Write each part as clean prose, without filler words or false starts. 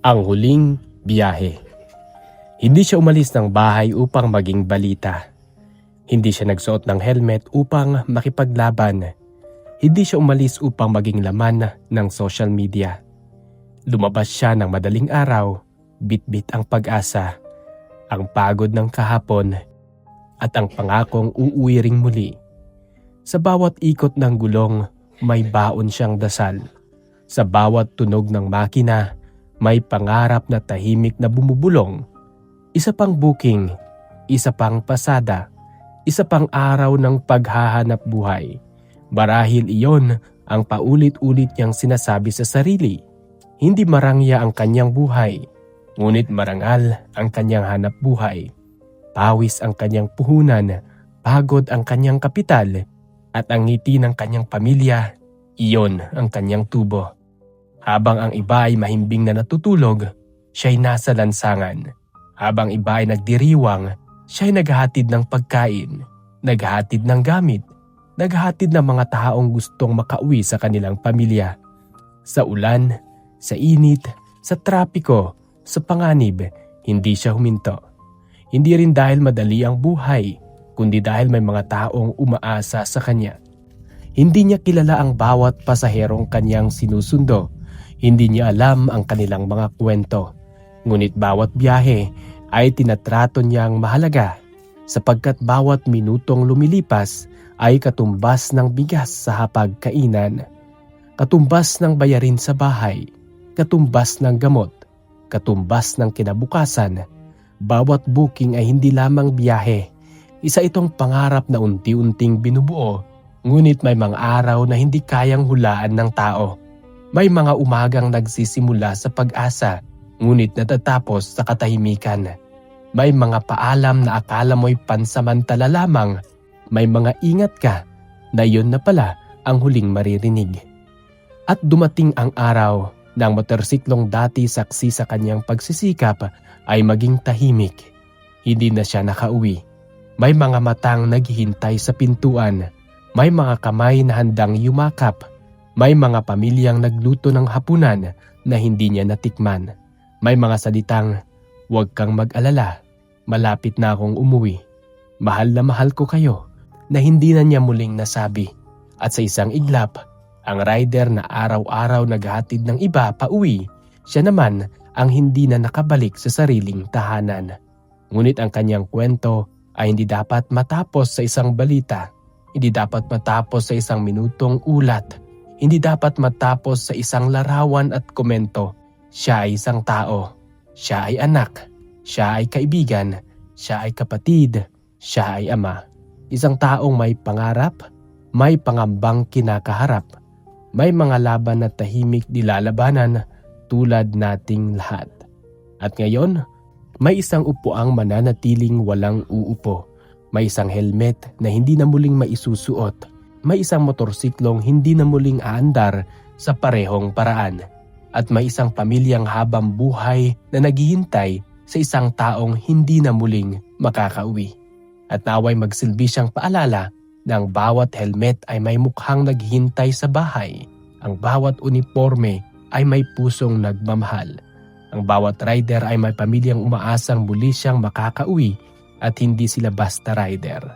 Ang huling biyahe. Hindi siya umalis ng bahay upang maging balita. Hindi siya nagsuot ng helmet upang makipaglaban. Hindi siya umalis upang maging laman ng social media. Lumabas siya ng madaling araw, bit-bit ang pag-asa, ang pagod ng kahapon, at ang pangakong uuwi ring muli. Sa bawat ikot ng gulong, may baon siyang dasal. Sa bawat tunog ng makina, may pangarap na tahimik na bumubulong. Isa pang booking, isa pang pasada, isa pang araw ng paghahanap buhay. Marahil iyon ang paulit-ulit niyang sinasabi sa sarili. Hindi marangya ang kanyang buhay, ngunit marangal ang kanyang hanap buhay. Pawis ang kanyang puhunan, pagod ang kanyang kapital, at ang ngiti ng kanyang pamilya, iyon ang kanyang tubo. Habang ang iba ay mahimbing na natutulog, siya'y nasa lansangan. Habang iba ay nagdiriwang, siya'y naghahatid ng pagkain, naghahatid ng gamit, naghahatid ng mga taong gustong makauwi sa kanilang pamilya. Sa ulan, sa init, sa trapiko, sa panganib, hindi siya huminto. Hindi rin dahil madali ang buhay, kundi dahil may mga taong umaasa sa kanya. Hindi niya kilala ang bawat pasaherong kanyang sinusundo. Hindi niya alam ang kanilang mga kwento. Ngunit bawat biyahe ay tinatrato niyang mahalaga sapagkat bawat minutong lumilipas ay katumbas ng bigas sa hapagkainan, katumbas ng bayarin sa bahay, katumbas ng gamot, katumbas ng kinabukasan. Bawat booking ay hindi lamang biyahe. Isa itong pangarap na unti-unting binubuo, ngunit may mga araw na hindi kayang hulaan ng tao. May mga umagang nagsisimula sa pag-asa, ngunit natatapos sa katahimikan. May mga paalam na akala mo'y pansamantala lamang. May mga ingat ka na yun na pala ang huling maririnig. At dumating ang araw na ang motorsiklong dati saksi sa kanyang pagsisikap ay maging tahimik. Hindi na siya nakauwi. May mga matang naghihintay sa pintuan. May mga kamay na handang yumakap. May mga pamilyang nagluto ng hapunan na hindi niya natikman. May mga salitang, "Huwag kang mag-alala, malapit na akong umuwi. Mahal na mahal ko kayo," na hindi na niya muling nasabi. At sa isang iglap, ang rider na araw-araw naghahatid ng iba pauwi, siya naman ang hindi na nakabalik sa sariling tahanan. Ngunit ang kanyang kwento ay hindi dapat matapos sa isang balita. Hindi dapat matapos sa isang minutong ulat. Hindi dapat matapos sa isang larawan at komento. Siya ay isang tao. Siya ay anak. Siya ay kaibigan. Siya ay kapatid. Siya ay ama. Isang taong may pangarap, may pangambang kinakaharap. May mga laban na tahimik nilalabanan tulad nating lahat. At ngayon, may isang upuang mananatiling walang uupo. May isang helmet na hindi na muling maisusuot. May isang motorsiklong hindi na muling aandar sa parehong paraan. At may isang pamilyang habang buhay na naghihintay sa isang taong hindi na muling makakauwi. At naway magsilbi siyang paalala na ang bawat helmet ay may mukhang naghihintay sa bahay. Ang bawat uniforme ay may pusong nagmamahal. Ang bawat rider ay may pamilyang umaasang muli siyang makakauwi at hindi sila basta rider.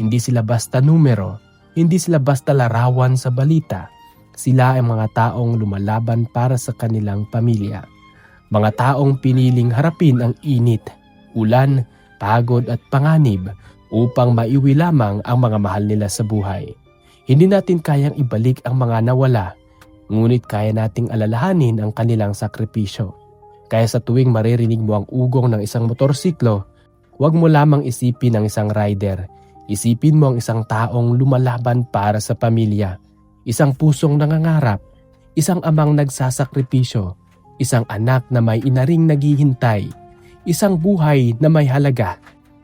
Hindi sila basta numero. Hindi sila basta larawan sa balita. Sila ay mga taong lumalaban para sa kanilang pamilya. Mga taong piniling harapin ang init, ulan, pagod at panganib upang maiwi lamang ang mga mahal nila sa buhay. Hindi natin kayang ibalik ang mga nawala, ngunit kaya nating alalahanin ang kanilang sakripisyo. Kaya sa tuwing maririnig mo ang ugong ng isang motorsiklo, huwag mo lamang isipin ang isang rider. Isipin mo ang isang taong lumalaban para sa pamilya, isang pusong nangangarap, isang amang nagsasakripisyo, isang anak na may inaring naghihintay, isang buhay na may halaga.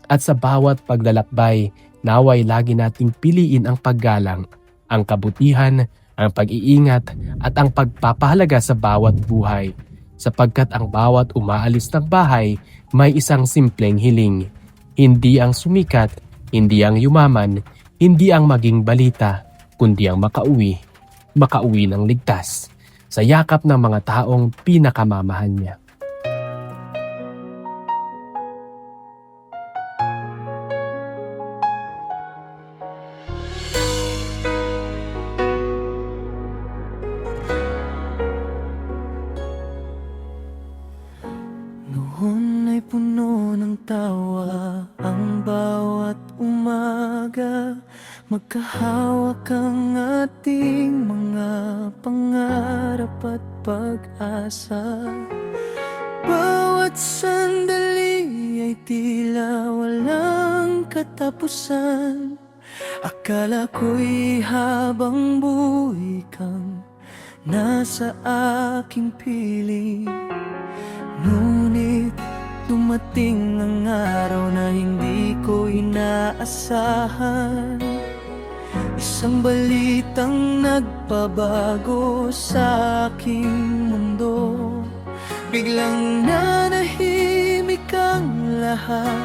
At sa bawat paglalakbay, naway lagi nating piliin ang paggalang, ang kabutihan, ang pag-iingat at ang pagpapahalaga sa bawat buhay. Sapagkat ang bawat umaalis ng bahay may isang simpleng hiling. Hindi ang sumikat, hindi ang yumaman, hindi ang maging balita, kundi ang makauwi ng ligtas sa yakap ng mga taong pinakamamahal niya. Magkahawak ang ating mga pangarap at pag-asa. Bawat sandali ay tila walang katapusan. Akala ko'y habang buhay kang nasa aking piling. Ngunit dumating ang araw na hindi ko inaasahan. Isang balitang nagpabago sa aking mundo. Biglang nanahimik ang lahat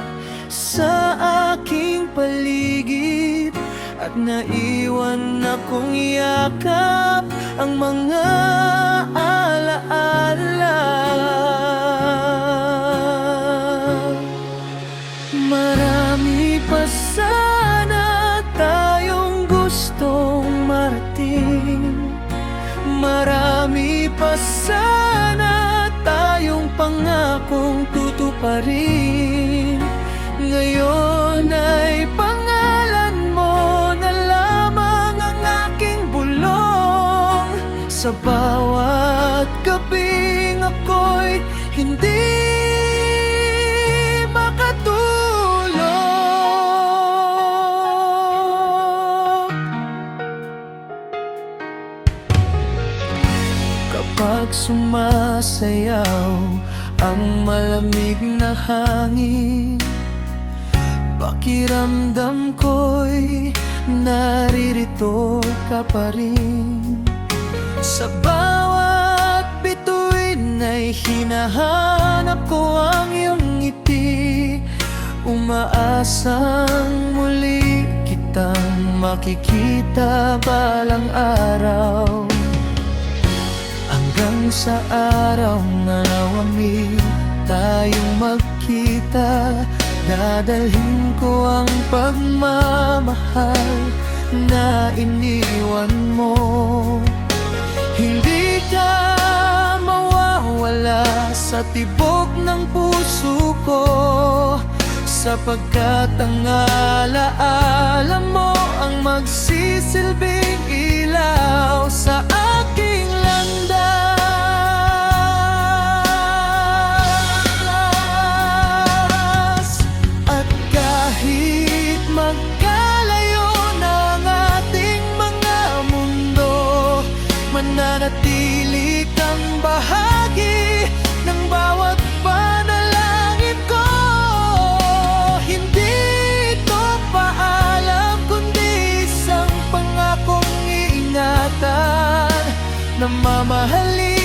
sa aking paligid, at naiwan akong yakap ang mga alaala. Marami pa sana tayong gustong marating. Marami pa sana tayong pangakong tutuparin. Ngayon ay pangalan mo na lamang ang aking bulong. Sa bawat gabing ako'y hindi makatulog. Kapag sumasayaw ang malamig na hangin, pakiramdam ko'y naririto ka pa rin. Sa bawat bituin ay hinahanap ko ang iyong ngiti. Umaasang muli kitang makikita balang araw. Hanggang sa araw na nawami tayong magkita, dadalhin ko ang pagmamahal na iniwan mo. Hindi ka mawawala sa tibok ng puso ko, sapagkat ang alaala mo ang magsisilbing ilaw sa aking landas. At kahit magkalayo ng ating mga mundo, mananatili kang bahagi ng bawat panalangin ko. Hindi ito paalam kundi isang pangakong iingatan na mamahalin